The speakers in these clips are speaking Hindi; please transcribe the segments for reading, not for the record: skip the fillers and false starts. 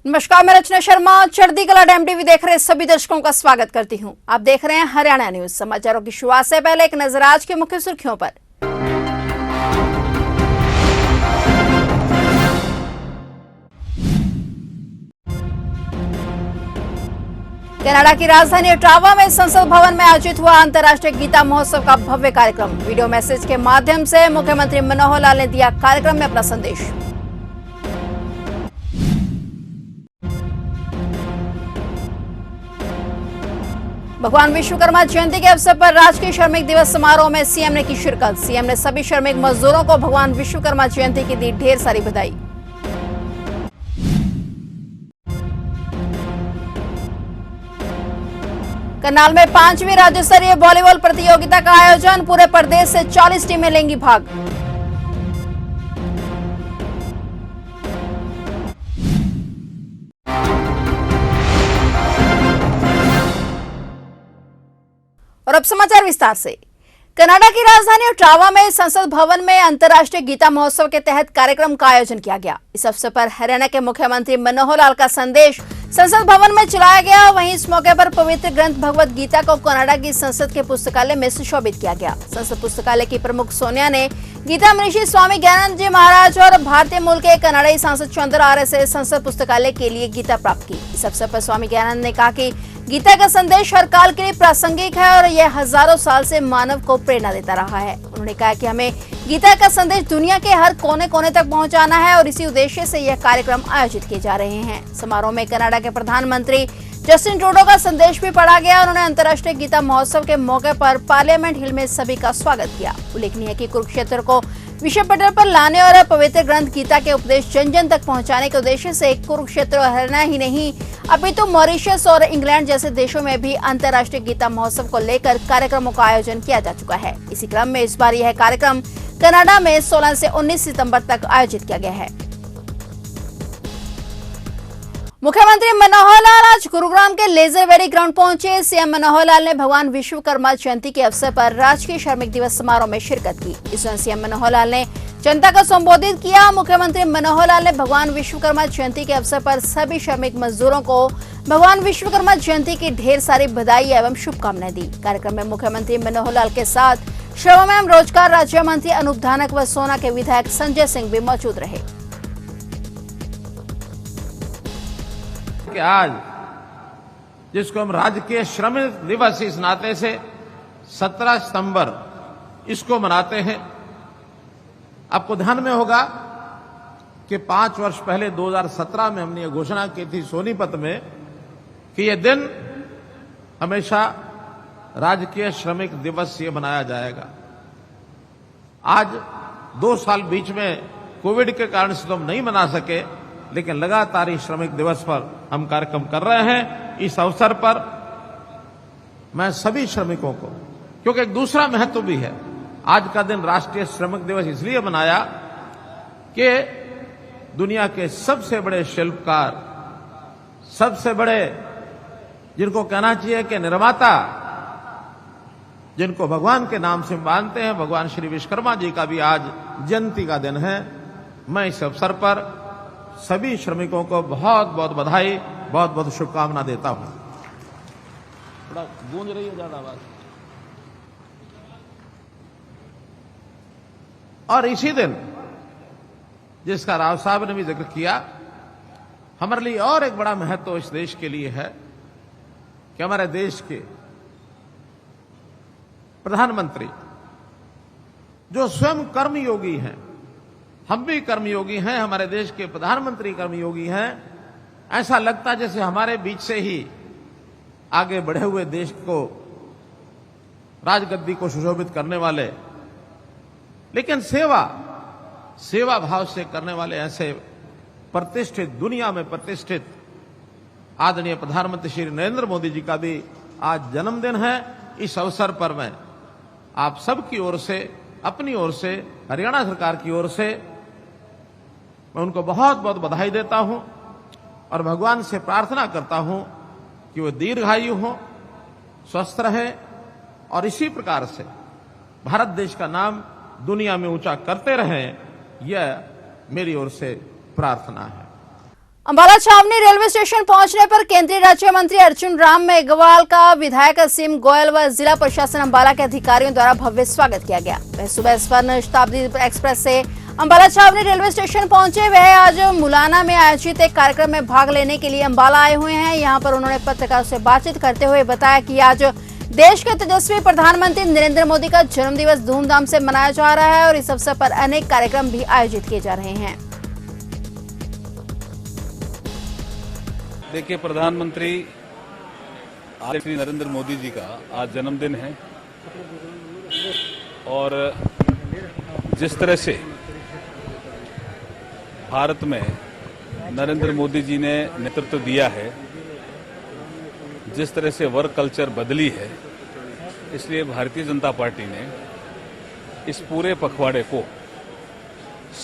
नमस्कार, मैं रचना शर्मा चढ़ती कला डैम टीवी देख रहे सभी दर्शकों का स्वागत करती हूं। आप देख रहे हैं हरियाणा न्यूज। समाचारों की शुरुआत से पहले एक नजर आज के मुख्य सुर्खियों पर। कनाडा की राजधानी ओटावा में संसद भवन में आयोजित हुआ अंतर्राष्ट्रीय गीता महोत्सव का भव्य कार्यक्रम। वीडियो मैसेज के माध्यम से मुख्यमंत्री मनोहर लाल ने दिया कार्यक्रम में अपना संदेश। भगवान विश्वकर्मा जयंती के अवसर पर राजकीय श्रमिक दिवस समारोह में सीएम ने की शिरकत। सीएम ने सभी श्रमिक मजदूरों को भगवान विश्वकर्मा जयंती की दी ढेर सारी बधाई। करनाल में 5वीं राज्य स्तरीय वॉलीबॉल प्रतियोगिता का आयोजन। पूरे प्रदेश से 40 टीमें लेंगी भाग। और अब समाचार विस्तार से। कनाडा की राजधानी ओटावा में संसद भवन में अंतर्राष्ट्रीय गीता महोत्सव के तहत कार्यक्रम का आयोजन किया गया। इस अवसर पर हरियाणा के मुख्यमंत्री मनोहर लाल का संदेश संसद भवन में चलाया गया। वहीं इस मौके पर पवित्र ग्रंथ भगवत गीता को कनाडा की संसद के पुस्तकालय में सुशोभित किया गया। संसद पुस्तकालय की प्रमुख सोनिया ने गीता मनीषी स्वामी ज्ञानानंद जी महाराज और भारतीय मूल के कनाडाई सांसद चंद्र आर्य से संसद पुस्तकालय के लिए गीता प्राप्त की। इस अवसर पर स्वामी ज्ञानानंद ने कहा कि गीता का संदेश हर काल के लिए प्रासंगिक है और यह हजारों साल से मानव को प्रेरणा देता रहा है। उन्होंने कहा कि हमें गीता का संदेश दुनिया के हर कोने कोने तक पहुंचाना है और इसी उद्देश्य से यह कार्यक्रम आयोजित किए जा रहे हैं। समारोह में कनाडा के प्रधानमंत्री जस्टिन ट्रूडो का संदेश भी पढ़ा गया। उन्होंने अंतर्राष्ट्रीय गीता महोत्सव के मौके पर पार्लियामेंट हिल में सभी का स्वागत किया। उल्लेखनीय है कि कुरुक्षेत्र को विश्व पटल पर लाने और पवित्र ग्रंथ गीता के उपदेश जन जन तक पहुंचाने के उद्देश्य से कुरुक्षेत्र और हरियाणा ही नहीं अपितु मॉरिशस और इंग्लैंड जैसे देशों में भी अंतर्राष्ट्रीय गीता महोत्सव को लेकर कार्यक्रमों का आयोजन किया जा चुका है। इसी क्रम में इस बार यह कार्यक्रम कनाडा में 16 से 19 सितंबर तक आयोजित किया गया है। मुख्यमंत्री मनोहर लाल आज गुरुग्राम के लेजर वेडी ग्राउंड पहुंचे। सीएम मनोहर लाल ने भगवान विश्वकर्मा जयंती के अवसर पर राजकीय श्रमिक दिवस समारोह में शिरकत की। इस दौरान सीएम मनोहर लाल ने जनता को संबोधित किया। मुख्यमंत्री मनोहर लाल ने भगवान विश्वकर्मा जयंती के अवसर पर सभी श्रमिक मजदूरों को भगवान विश्वकर्मा जयंती की ढेर सारी बधाई एवं शुभकामनाएं दी। कार्यक्रम में मुख्यमंत्री मनोहर लाल के साथ श्रम एवं रोजगार राज्य मंत्री अनूप धानक व सोना के विधायक संजय सिंह भी मौजूद रहे। आज जिसको हम राजकीय श्रमिक दिवस इस नाते से 17 सितंबर इसको मनाते हैं। आपको ध्यान में होगा कि 5 वर्ष पहले 2017 में हमने ये घोषणा की थी सोनीपत में कि ये दिन हमेशा राजकीय श्रमिक दिवस ये मनाया जाएगा। आज 2 साल बीच में कोविड के कारण से तो हम नहीं मना सके, लेकिन लगातार इस श्रमिक दिवस पर हम कार्यक्रम कर रहे हैं। इस अवसर पर मैं सभी श्रमिकों को, क्योंकि एक दूसरा महत्व भी है, आज का दिन राष्ट्रीय श्रमिक दिवस इसलिए मनाया कि दुनिया के सबसे बड़े शिल्पकार, सबसे बड़े जिनको कहना चाहिए कि निर्माता, जिनको भगवान के नाम से मानते हैं, भगवान श्री विश्वकर्मा जी का भी आज जयंती का दिन है। मैं इस अवसर पर सभी श्रमिकों को बहुत बहुत बधाई, बहुत बहुत शुभकामना देता हूं। थोड़ा गूंज रही है ज्यादा आवाज। और इसी दिन जिसका राव साहब ने भी जिक्र किया, हमारे लिए और एक बड़ा महत्व इस देश के लिए है कि हमारे देश के प्रधानमंत्री जो स्वयं कर्मयोगी हैं, हम भी कर्मयोगी हैं, हमारे देश के प्रधानमंत्री कर्मयोगी हैं। ऐसा लगता जैसे हमारे बीच से ही आगे बढ़े हुए देश को, राजगद्दी को सुशोभित करने वाले, लेकिन सेवा भाव से करने वाले ऐसे प्रतिष्ठित, दुनिया में प्रतिष्ठित आदरणीय प्रधानमंत्री श्री नरेंद्र मोदी जी का भी आज जन्मदिन है। इस अवसर पर मैं आप सबकी ओर से, अपनी ओर से, हरियाणा सरकार की ओर से मैं उनको बहुत बहुत बधाई देता हूं और भगवान से प्रार्थना करता हूं कि वो दीर्घायु हो, स्वस्थ रहे और इसी प्रकार से भारत देश का नाम दुनिया में ऊंचा करते रहें, यह मेरी ओर से प्रार्थना है। अंबाला छावनी रेलवे स्टेशन पहुंचने पर केंद्रीय राज्य मंत्री अर्जुन राम मेघवाल का विधायक असीम गोयल व जिला प्रशासन अंबाला के अधिकारियों द्वारा भव्य स्वागत किया गया। वह सुबह स्वर्ण शताब्दी एक्सप्रेस से अंबाला छावनी रेलवे स्टेशन पहुंचे। वह आज मुलाना में आयोजित एक कार्यक्रम में भाग लेने के लिए अंबाला आए हुए हैं। यहां पर उन्होंने पत्रकारों से बातचीत करते हुए बताया कि आज देश के तेजस्वी प्रधानमंत्री नरेंद्र मोदी का जन्मदिवस धूमधाम से मनाया जा रहा है और इस अवसर पर अनेक कार्यक्रम भी आयोजित किए जा रहे हैं। देखिए, प्रधानमंत्री श्री नरेंद्र मोदी जी का आज जन्मदिन है और जिस तरह से भारत में नरेंद्र मोदी जी ने नेतृत्व दिया है, जिस तरह से वर्क कल्चर बदली है, इसलिए भारतीय जनता पार्टी ने इस पूरे पखवाड़े को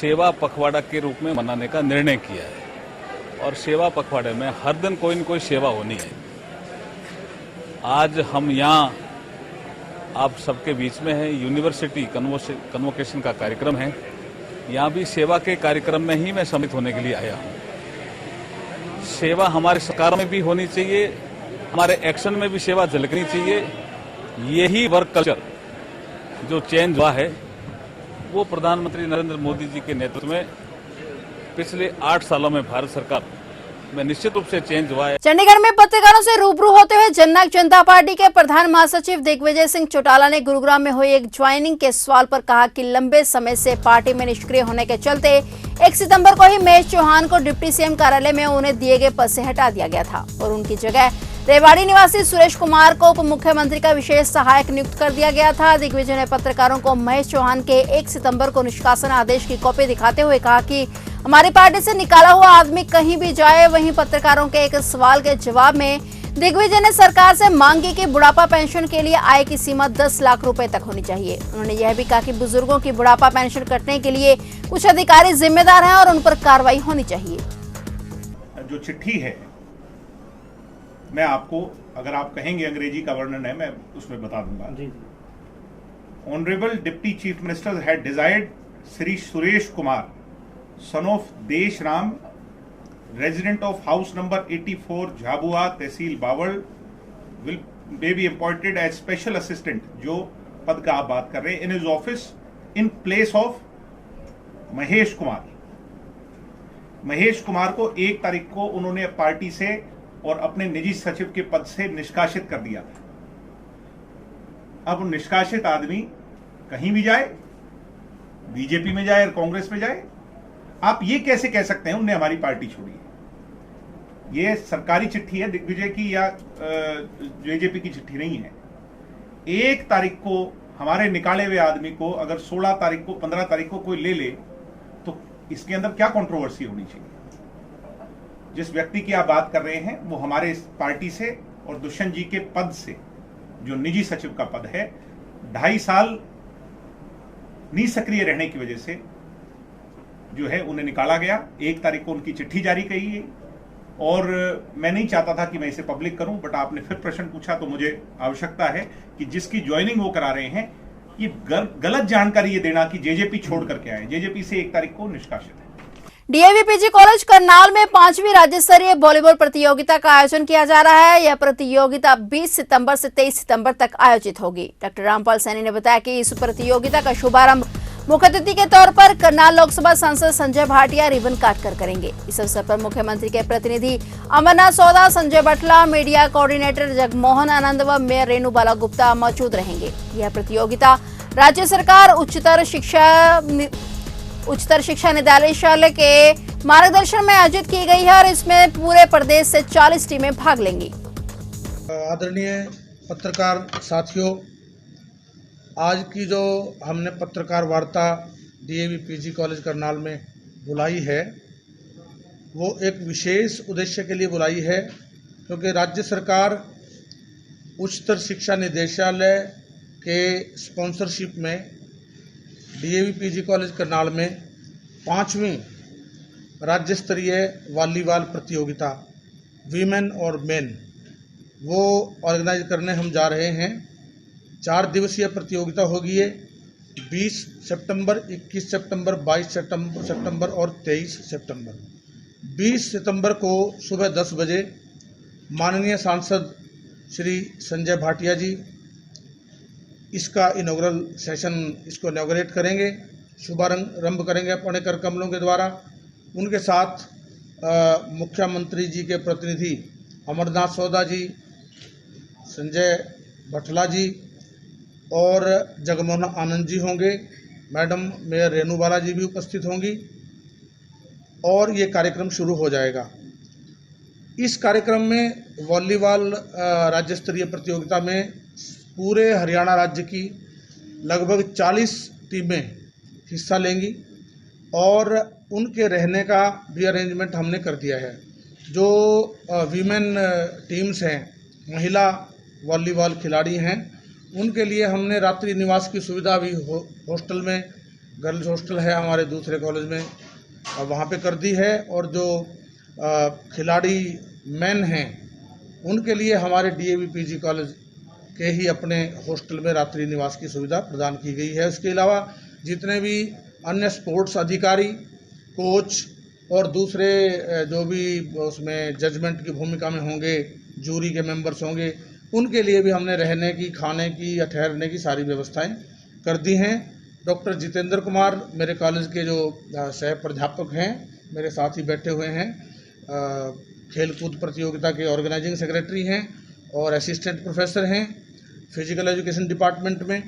सेवा पखवाड़ा के रूप में मनाने का निर्णय किया है। और सेवा पखवाड़े में हर दिन कोई न कोई सेवा होनी है। आज हम यहाँ आप सबके बीच में है, यूनिवर्सिटी कन्वोकेशन का कार्यक्रम है। यहाँ भी सेवा के कार्यक्रम में ही मैं सम्मिलित होने के लिए आया हूँ। सेवा हमारे सरकार में भी होनी चाहिए, हमारे एक्शन में भी सेवा झलकनी चाहिए। यही वर्क कल्चर जो चेंज हुआ है वो प्रधानमंत्री नरेंद्र मोदी जी के नेतृत्व में पिछले 8 सालों में भारत सरकार में निश्चित रूप से चेंज हुआ है। चंडीगढ़ में पत्रकारों से रूबरू होते हुए जननायक जनता पार्टी के प्रधान महासचिव दिग्विजय सिंह चौटाला ने गुरुग्राम में हुई एक ज्वाइनिंग के सवाल पर कहा कि लंबे समय से पार्टी में निष्क्रिय होने के चलते 1 सितंबर को ही महेश चौहान को डिप्टी सीएम कार्यालय में उन्हें दिए गए पद से हटा दिया गया था और उनकी जगह रेवाड़ी निवासी सुरेश कुमार को उप मुख्यमंत्री का विशेष सहायक नियुक्त कर दिया गया था। दिग्विजय ने पत्रकारों को महेश चौहान के 1 सितंबर को निष्कासन आदेश की कॉपी दिखाते हुए कहा कि हमारी पार्टी से निकाला हुआ आदमी कहीं भी जाए। वहीं पत्रकारों के एक सवाल के जवाब में दिग्विजय ने सरकार से मांग की कि बुढ़ापा पेंशन के लिए आय की सीमा 10 लाख रुपए तक होनी चाहिए। उन्होंने यह भी कहा कि बुजुर्गों की बुढ़ापा पेंशन कटने के लिए कुछ अधिकारी जिम्मेदार हैं और उन पर कार्रवाई होनी चाहिए। जो चिट्ठी है, मैं आपको, अगर आप कहेंगे अंग्रेजी का वर्णन है, मैं उसमें बता दूंगा। Honourable deputy chief minister had desired Shri Suresh Kumar, son of Desh Ram, resident of house number 84 Jhabua, tehsil Bawal, may be appointed as special assistant, जो पद का आप बात कर रहे हैं, in his office in place of Mahesh Kumar. Mahesh Kumar को 1 तारीख को उन्होंने पार्टी से और अपने निजी सचिव के पद से निष्कासित कर दिया था। अब निष्कासित आदमी कहीं भी जाए, बीजेपी में जाए और कांग्रेस में जाए, आप ये कैसे कह सकते हैं उनने हमारी पार्टी छोड़ी है? ये सरकारी चिट्ठी है दिग्विजय की या जेजेपी की चिट्ठी नहीं है। 1 तारीख को हमारे निकाले हुए आदमी को अगर 16 तारीख को 15 तारीख को कोई ले ले तो इसके अंदर क्या कंट्रोवर्सी होनी चाहिए? जिस व्यक्ति की आप बात कर रहे हैं वो हमारे इस पार्टी से और दुष्यंत जी के पद से, जो निजी सचिव का पद है, 2.5 साल निष्क्रिय रहने की वजह से जो है उन्हें निकाला गया। 1 तारीख को उनकी चिट्ठी जारी की गई और मैं नहीं चाहता था कि मैं इसे पब्लिक करूं, बट आपने फिर प्रश्न पूछा तो मुझे आवश्यकता है कि जिसकी ज्वाइनिंग वो करा रहे हैं, ये गलत जानकारी ये देना कि जेजेपी छोड़ करके आए। जेजेपी से 1 तारीख को निष्कासित है। डीएवी पीजी कॉलेज करनाल में 5वीं राज्य स्तरीय वॉलीबॉल प्रतियोगिता का आयोजन किया जा रहा है। यह प्रतियोगिता 20 सितंबर से 23 सितंबर तक आयोजित होगी। डॉक्टर रामपाल सैनी ने बताया कि इस प्रतियोगिता का शुभारंभ मुख्य अतिथि के तौर पर करनाल लोकसभा सांसद संजय भाटिया रिबन काटकर करेंगे। इस अवसर पर मुख्यमंत्री के प्रतिनिधि अमरनाथ सौदा, संजय बटला, मीडिया कोऑर्डिनेटर जगमोहन आनंद व मेयर रेणु बाला गुप्ता मौजूद रहेंगे। यह प्रतियोगिता राज्य सरकार उच्चतर शिक्षा निदेशालय के मार्गदर्शन में आयोजित की गई है और इसमें पूरे प्रदेश से 40 टीमें भाग लेंगी। आदरणीय पत्रकार साथियों, आज की जो हमने पत्रकार वार्ता डीएवी पीजी कॉलेज करनाल में बुलाई है, वो एक विशेष उद्देश्य के लिए बुलाई है, क्योंकि राज्य सरकार उच्चतर शिक्षा निदेशालय के स्पॉन्सरशिप में डीएवी पीजी कॉलेज करनाल में 5वीं राज्य स्तरीय वॉलीबॉल प्रतियोगिता वीमेन और मेन वो ऑर्गेनाइज करने हम जा रहे हैं। 4 दिवसीय प्रतियोगिता होगी ये 20 सितंबर, 21 सितंबर, 22 सितंबर और 23 सितंबर। 20 सितंबर को सुबह 10 बजे माननीय सांसद श्री संजय भाटिया जी इसका इनॉग्रल सेशन इसको इनॉग्रेट करेंगे, शुभारंभ करेंगे अपने कर कमलों के द्वारा। उनके साथ मुख्यमंत्री जी के प्रतिनिधि अमरनाथ सौदा जी, संजय भटला जी और जगमोहन आनंद जी होंगे। मैडम मेयर रेणुबाला जी भी उपस्थित होंगी और ये कार्यक्रम शुरू हो जाएगा। इस कार्यक्रम में वॉलीबॉल राज्य स्तरीय प्रतियोगिता में पूरे हरियाणा राज्य की लगभग 40 टीमें हिस्सा लेंगी और उनके रहने का भी अरेंजमेंट हमने कर दिया है। जो वीमेन टीम्स हैं, महिला वॉलीबॉल खिलाड़ी हैं, उनके लिए हमने रात्रि निवास की सुविधा भी हॉस्टल में, गर्ल्स हॉस्टल है हमारे दूसरे कॉलेज में, वहाँ पे कर दी है। और जो खिलाड़ी मैन हैं उनके लिए हमारे डीएवी पीजी कॉलेज के ही अपने हॉस्टल में रात्रि निवास की सुविधा प्रदान की गई है। इसके अलावा जितने भी अन्य स्पोर्ट्स अधिकारी, कोच और दूसरे जो भी उसमें जजमेंट की भूमिका में होंगे, जूरी के मेंबर्स होंगे, उनके लिए भी हमने रहने की, खाने की या ठहरने की सारी व्यवस्थाएं कर दी हैं। डॉक्टर जितेंद्र कुमार मेरे कॉलेज के जो सह प्राध्यापक हैं, मेरे साथ ही बैठे हुए हैं, खेलकूद प्रतियोगिता के ऑर्गेनाइजिंग सेक्रेटरी हैं और असिस्टेंट प्रोफेसर हैं फिजिकल एजुकेशन डिपार्टमेंट में।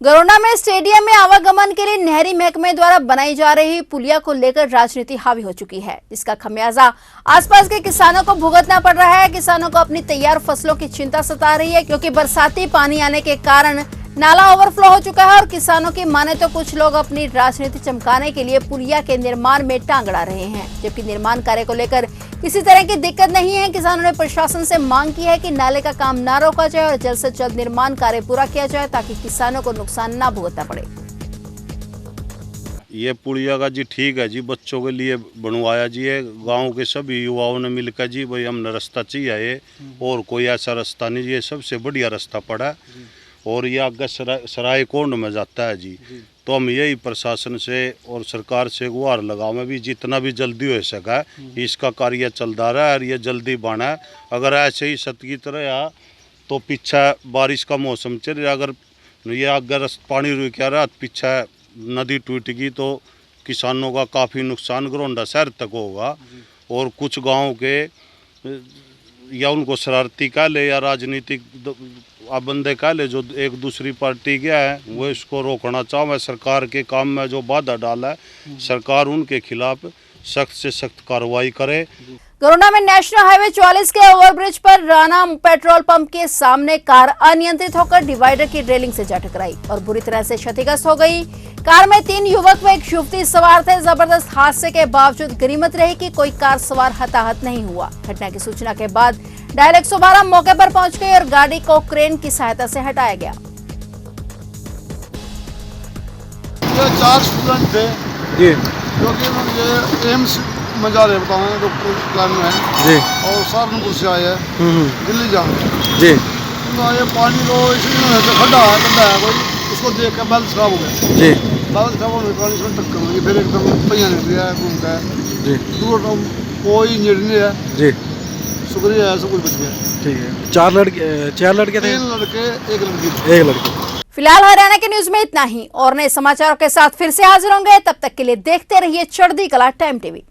गरोना में स्टेडियम में आवागमन के लिए नहरी महकमे द्वारा बनाई जा रही पुलिया को लेकर राजनीति हावी हो चुकी है, जिसका खमियाजा आसपास के किसानों को भुगतना पड़ रहा है। किसानों को अपनी तैयार फसलों की चिंता सता रही है, क्योंकि बरसाती पानी आने के कारण नाला ओवरफ्लो हो चुका है और किसानों की माने तो कुछ लोग अपनी राजनीति चमकाने के लिए पुलिया के निर्माण में टांग अड़ा रहे हैं, जबकि निर्माण कार्य को लेकर किसी तरह की दिक्कत नहीं है। किसानों ने प्रशासन से मांग की है कि नाले का काम न रोका जाए और जल्द से जल्द निर्माण कार्य पूरा किया जाए, ताकि किसानों को नुकसान न भुगतना पड़े। ये पुलिया का जी ठीक है जी, बच्चों के लिए बनवाया जी है। गांव के सभी युवाओं ने मिलकर जी भाई हमने रास्ता चाहिए और कोई ऐसा रास्ता नहीं, ये सबसे बढ़िया रास्ता पड़ा है और ये आगे सराय कोंड में जाता है जी। तो हम यही प्रशासन से और सरकार से गुहार लगाओ में भी जितना भी जल्दी हो सका इसका कार्य चलता रहा है और ये जल्दी बना है। अगर ऐसे ही सत की तरह या तो पीछे बारिश का मौसम चल रहा, अगर ये अगर पानी रुक रहा पीछे नदी टूट गई तो किसानों का काफ़ी नुकसान गरोंडा शहर तक होगा और कुछ गाँव के या उनको शरारती कह ले या राजनीतिक बंदे कह ले जो एक दूसरी पार्टी क्या है वो इसको रोकना चाहो। मैं सरकार के काम में जो बाधा डाला है सरकार उनके खिलाफ सख्त से सख्त कार्रवाई करे। गरोना में नेशनल हाईवे 44 के ओवरब्रिज पर राणा पेट्रोल पंप के सामने कार अनियंत्रित होकर डिवाइडर की रेलिंग से जा टकराई और बुरी तरह से क्षतिग्रस्त हो गई। कार में 3 युवक व एक युवती सवार थे। जबरदस्त हादसे के बावजूद गनीमत रही कि कोई कार सवार हताहत नहीं हुआ। घटना की सूचना के बाद डायल 112 मौके पर पहुंच गई और गाड़ी को क्रेन की सहायता से हटाया गया। ये 4 स्टूडेंट थे जी, जो कि ये एम्स में जा रहे बताओ डॉक्टर प्लान में है जी और सहारनपुर से आए हैं दिल्ली जाना जी। तो ये पानी तो इसलिए खड्डा है कोई, उसको देख कर बैलेंस खराब हो गया जी। बैलेंस खराब होने के कारण इसमें टक्कर हुई, फिर एकदम पहिया निकल गया घूम का जी। कोई इंजरी नहीं है जी, शुक्रिया है, सब कुछ बच गया। ठीक है। 4 लड़के थे? 3 लड़के 1 लड़की। फिलहाल हरियाणा के न्यूज में इतना ही और नए समाचारों के साथ फिर से हाजिर होंगे। तब तक के लिए देखते रहिए चढ़ती कला टाइम टीवी।